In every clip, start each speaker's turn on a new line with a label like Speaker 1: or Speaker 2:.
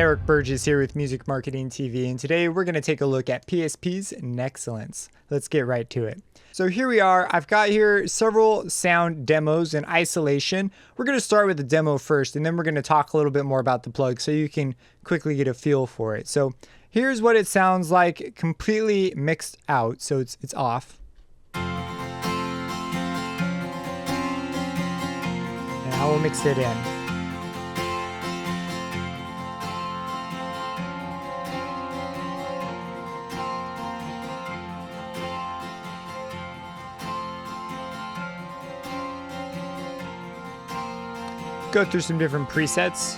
Speaker 1: Eric Burgess here with Music Marketing TV, and today we're going to take a look at PSP's Nexcellence. Let's get right to it. So here we are. I've got here several sound demos in isolation. We're going to start with the demo first, and then we're going to talk a little bit more about the plug so you can quickly get a feel for it. So here's what it sounds like completely mixed out, so it's off. And I will mix it in. Go through some different presets.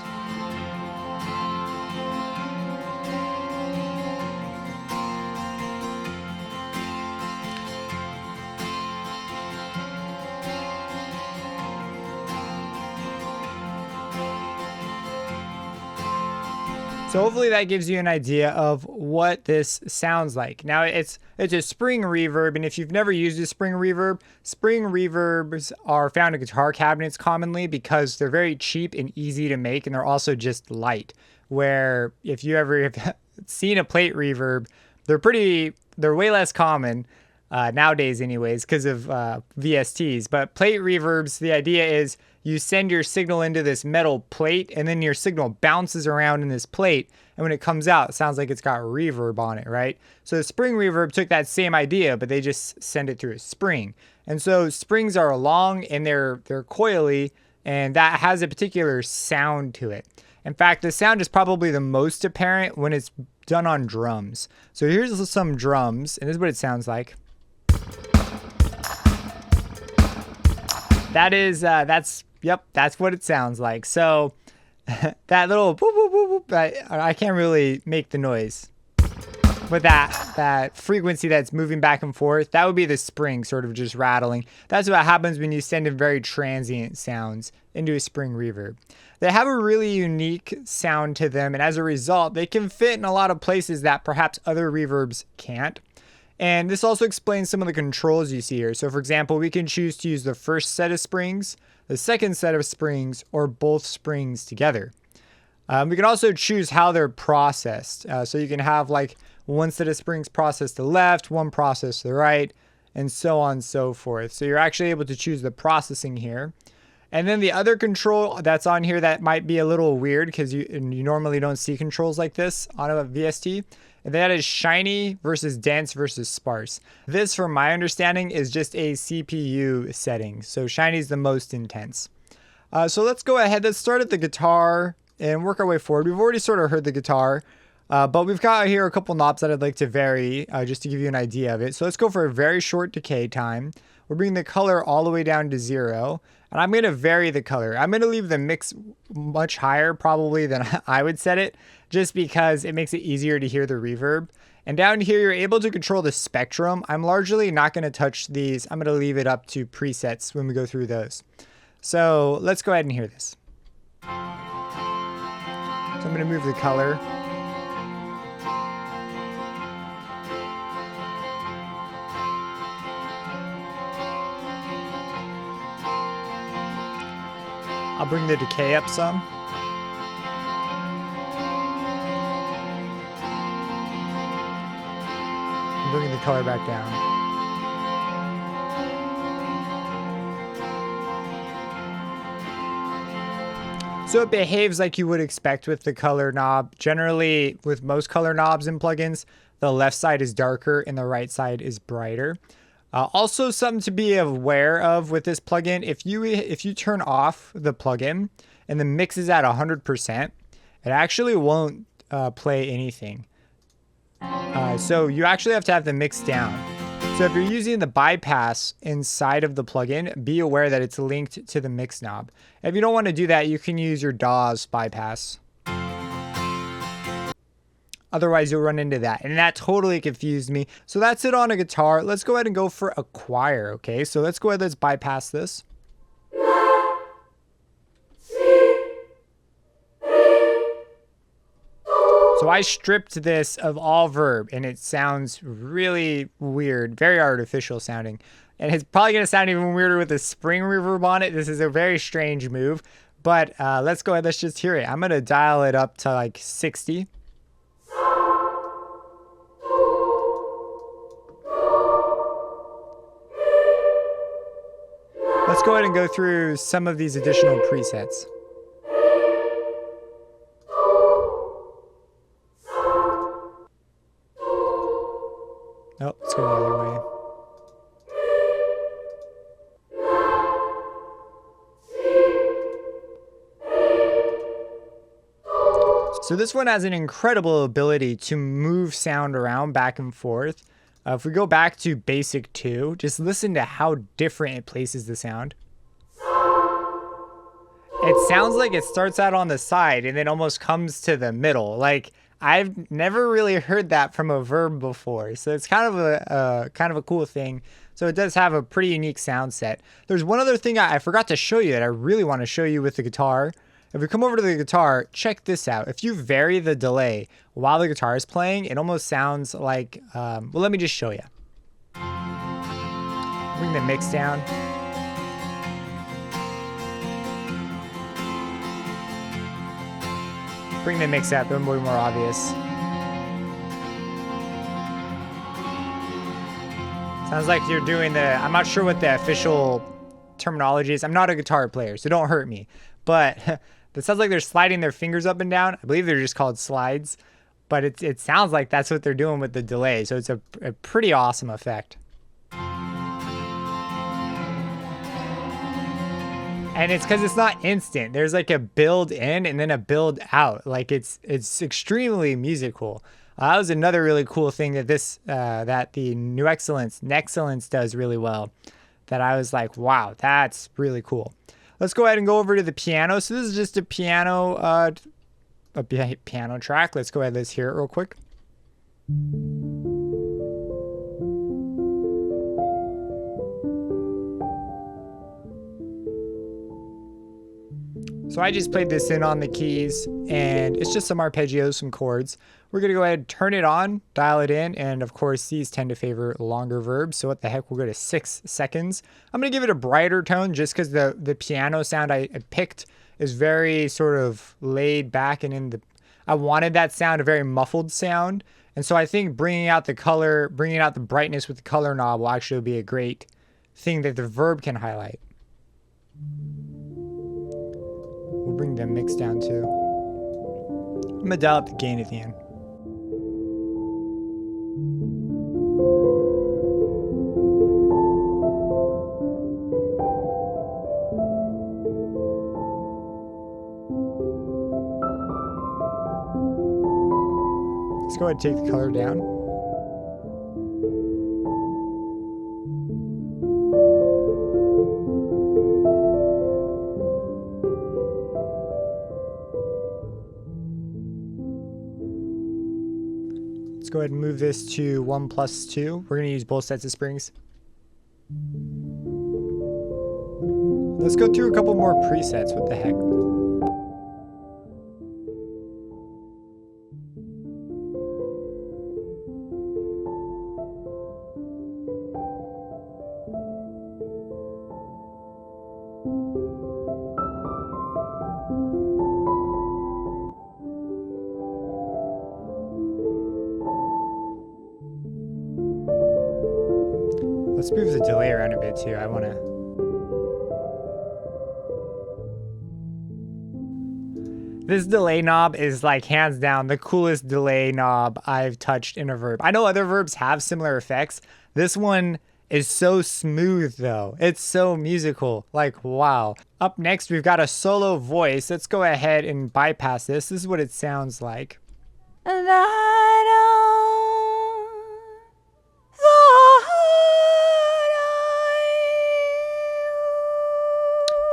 Speaker 1: So hopefully that gives you an idea of what this sounds like. Now it's a spring reverb, and if you've never used a spring reverbs are found in guitar cabinets commonly because they're very cheap and easy to make, and they're also just light. Where if you ever have seen a plate reverb, they're way less common nowadays anyways because of VSTs. But plate reverbs, the idea is you send your signal into this metal plate, and then your signal bounces around in this plate, and when it comes out, it sounds like it's got reverb on it, right? So the spring reverb took that same idea, but they just send it through a spring. And so springs are long and they're coily, and that has a particular sound to it. In fact, the sound is probably the most apparent when it's done on drums. So here's some drums, and this is what it sounds like. That's what it sounds like. So that little boop, boop, boop, boop, I can't really make the noise. But that frequency that's moving back and forth, that would be the spring sort of just rattling. That's what happens when you send in very transient sounds into a spring reverb. They have a really unique sound to them, and as a result, they can fit in a lot of places that perhaps other reverbs can't. And this also explains some of the controls you see here. So for example, we can choose to use the first set of springs, the second set of springs, or both springs together. We can also choose how they're processed. So you can have like one set of springs processed to the left, one processed to the right, and so on and so forth. So you're actually able to choose the processing here. And then the other control that's on here that might be a little weird because you normally don't see controls like this on a VST. And that is shiny versus dense versus sparse. This, from my understanding, is just a CPU setting. So shiny is the most intense. So let's go ahead. Let's start at the guitar and work our way forward. We've already sort of heard the guitar, but we've got here a couple knobs that I'd like to vary just to give you an idea of it. So let's go for a very short decay time. We're bringing the color all the way down to 0. And I'm going to vary the color. I'm going to leave the mix much higher probably than I would set it, just because it makes it easier to hear the reverb. And down here, you're able to control the spectrum. I'm largely not going to touch these. I'm going to leave it up to presets when we go through those. So let's go ahead and hear this. So I'm going to move the color. I'll bring the decay up some. I'm bringing the color back down. So it behaves like you would expect with the color knob. Generally, with most color knobs and plugins, the left side is darker and the right side is brighter. Also, something to be aware of with this plugin, if you turn off the plugin and the mix is at 100%, it actually won't play anything. So you actually have to have the mix down. So if you're using the bypass inside of the plugin, be aware that it's linked to the mix knob. If you don't want to do that, you can use your DAW's bypass. Otherwise, you'll run into that. And that totally confused me. So that's it on a guitar. Let's go ahead and go for a choir, okay? So let's go ahead, let's bypass this. So I stripped this of all verb, and it sounds really weird, very artificial sounding. And it's probably going to sound even weirder with the spring reverb on it. This is a very strange move. But let's go ahead. Let's just hear it. I'm going to dial it up to like 60. Let's go ahead and go through some of these additional presets. Oh, let's go the other way. So this one has an incredible ability to move sound around back and forth. If we go back to basic 2, just listen to how different it places the sound. It sounds like it starts out on the side and then almost comes to the middle. Like, I've never really heard that from a Verb before. So it's kind of a cool thing. So it does have a pretty unique sound set. There's one other thing I forgot to show you that I really want to show you with the guitar. If we come over to the guitar, check this out. If you vary the delay while the guitar is playing, it almost sounds like, well, let me just show you. Bring the mix down. Bring the mix up, it'll be more obvious. Sounds like you're doing I'm not sure what the official terminology is. I'm not a guitar player, so don't hurt me. But it sounds like they're sliding their fingers up and down. I believe they're just called slides. But it sounds like that's what they're doing with the delay. So it's a pretty awesome effect. And it's because it's not instant. There's like a build in and then a build out. Like it's extremely musical. That was another really cool thing that that the new Nexcellence does really well. That I was like, wow, that's really cool. Let's go ahead and go over to the piano. So this is just a piano track. Let's go ahead. Let's hear it real quick. So I just played this in on the keys, and it's just some arpeggios, some chords. We're going to go ahead and turn it on, dial it in, and of course these tend to favor longer verbs, so what the heck, we'll go to 6 seconds. I'm going to give it a brighter tone just because the piano sound I picked is very sort of laid back, and I wanted that sound, a very muffled sound, and so I think bringing out the color, bringing out the brightness with the color knob will actually be a great thing that the Verb can highlight. We'll bring the mix down too. I'm gonna dial up the gain at the end. Let's go ahead and take the color down. Let's go ahead and move this to 1+2. We're going to use both sets of springs. Let's go through a couple more presets. What the heck? Let's move the delay around a bit too. I want to. This delay knob is like hands down the coolest delay knob I've touched in a Verb. I know other Verbs have similar effects. This one is so smooth though. It's so musical. Like, wow. Up next, we've got a solo voice. Let's go ahead and bypass this. This is what it sounds like.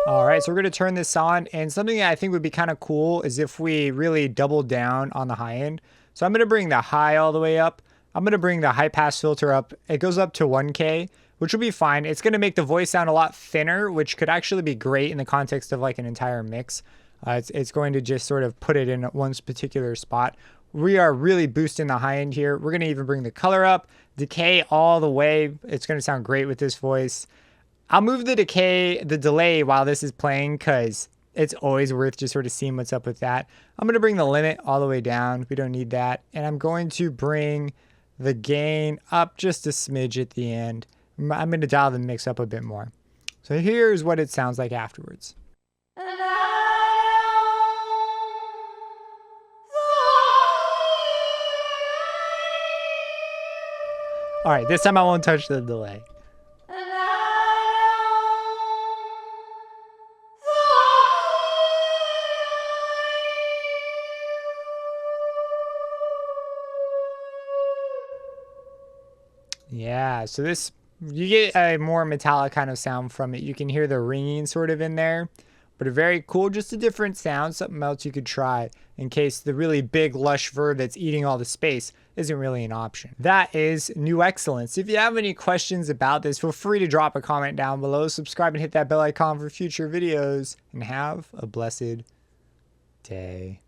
Speaker 1: All right, so we're going to turn this on, and something that I think would be kind of cool is if we really double down on the high end. So I'm going to bring the high all the way up. I'm going to bring the high pass filter up. It goes up to 1K, which will be fine. It's going to make the voice sound a lot thinner, which could actually be great in the context of like an entire mix. It's going to just sort of put it in one particular spot. We are really boosting the high end here. We're going to even bring the color up, decay all the way. It's going to sound great with this voice. I'll move the delay while this is playing because it's always worth just sort of seeing what's up with that. I'm going to bring the limit all the way down. We don't need that. And I'm going to bring the gain up just a smidge at the end. I'm going to dial the mix up a bit more. So here's what it sounds like afterwards. All right, this time I won't touch the delay. Yeah, so this, you get a more metallic kind of sound from it. You can hear the ringing sort of in there, but a very cool, just a different sound, something else you could try in case the really big lush verb that's eating all the space isn't really an option. That is New Excellence. If you have any questions about this, feel free to drop a comment down below, subscribe and hit that bell icon for future videos, and have a blessed day.